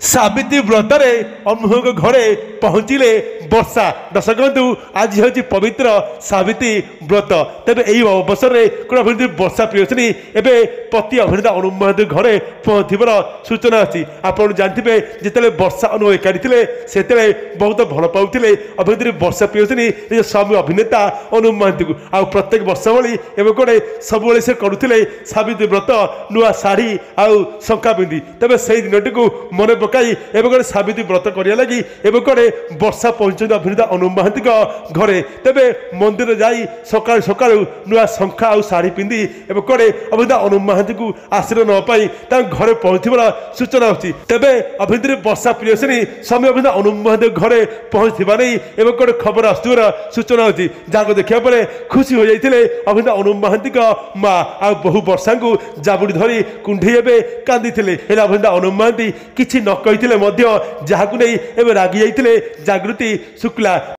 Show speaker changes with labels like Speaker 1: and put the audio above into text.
Speaker 1: सावित्री व्रतरे अनुभव घरे पहुँचले वर्षा। दर्शक बंधु आज हूँ पवित्र सावित्री व्रत। तेज यही अवसर में कौन अभिनेत्री वर्षा प्रियदर्शिनी एवं पति अभिनेता अनुप महांती घरे पहुँचवर सूचना अच्छी। आप जानते जिते वर्षा अनुभ एकाठी थे से बहुत भल पाते अभिनेत्री वर्षा प्रियदर्शिनी निज स्वामी अभिनेता अनुप महांती को। आ प्रत्येक वर्ष भाई एवं कौटे सब से करुले सावित्री व्रत नुआ शाढ़ी आउ शंका पिंधि। तेज से दिनटी को मन पकाई एवं कौटे सावित्री व्रत करने लगी एवं कौटे वर्षा पहुंचते अभिनेता अनुप महांती घरे। तेरे मंदिर जाई सकाल सकाल नुआ शंखा आउ शाढ़ी पिंधि एवं कौटे अभिनेता अनुप महांती को आशीर्वाद नापाई घरे पहुंचवर सूचना अच्छी। तेरे अभिनेत्री वर्षा प्रियदर्शिनी स्वामी अभिनेता अनुप महांती घरे पहुंचा नहीं एवं कौटे खबर आसवर सूचना अच्छी। जहाँ देखा पर खुशी हो जाते अभिनेता अनुप महांती माँ आ बहु वर्षा को जाबुड़ी धरी कुंडे कांदी अभिनेता अनुप महांती किसी न कही जहाँ रागी जाते जागृति शुक्ला।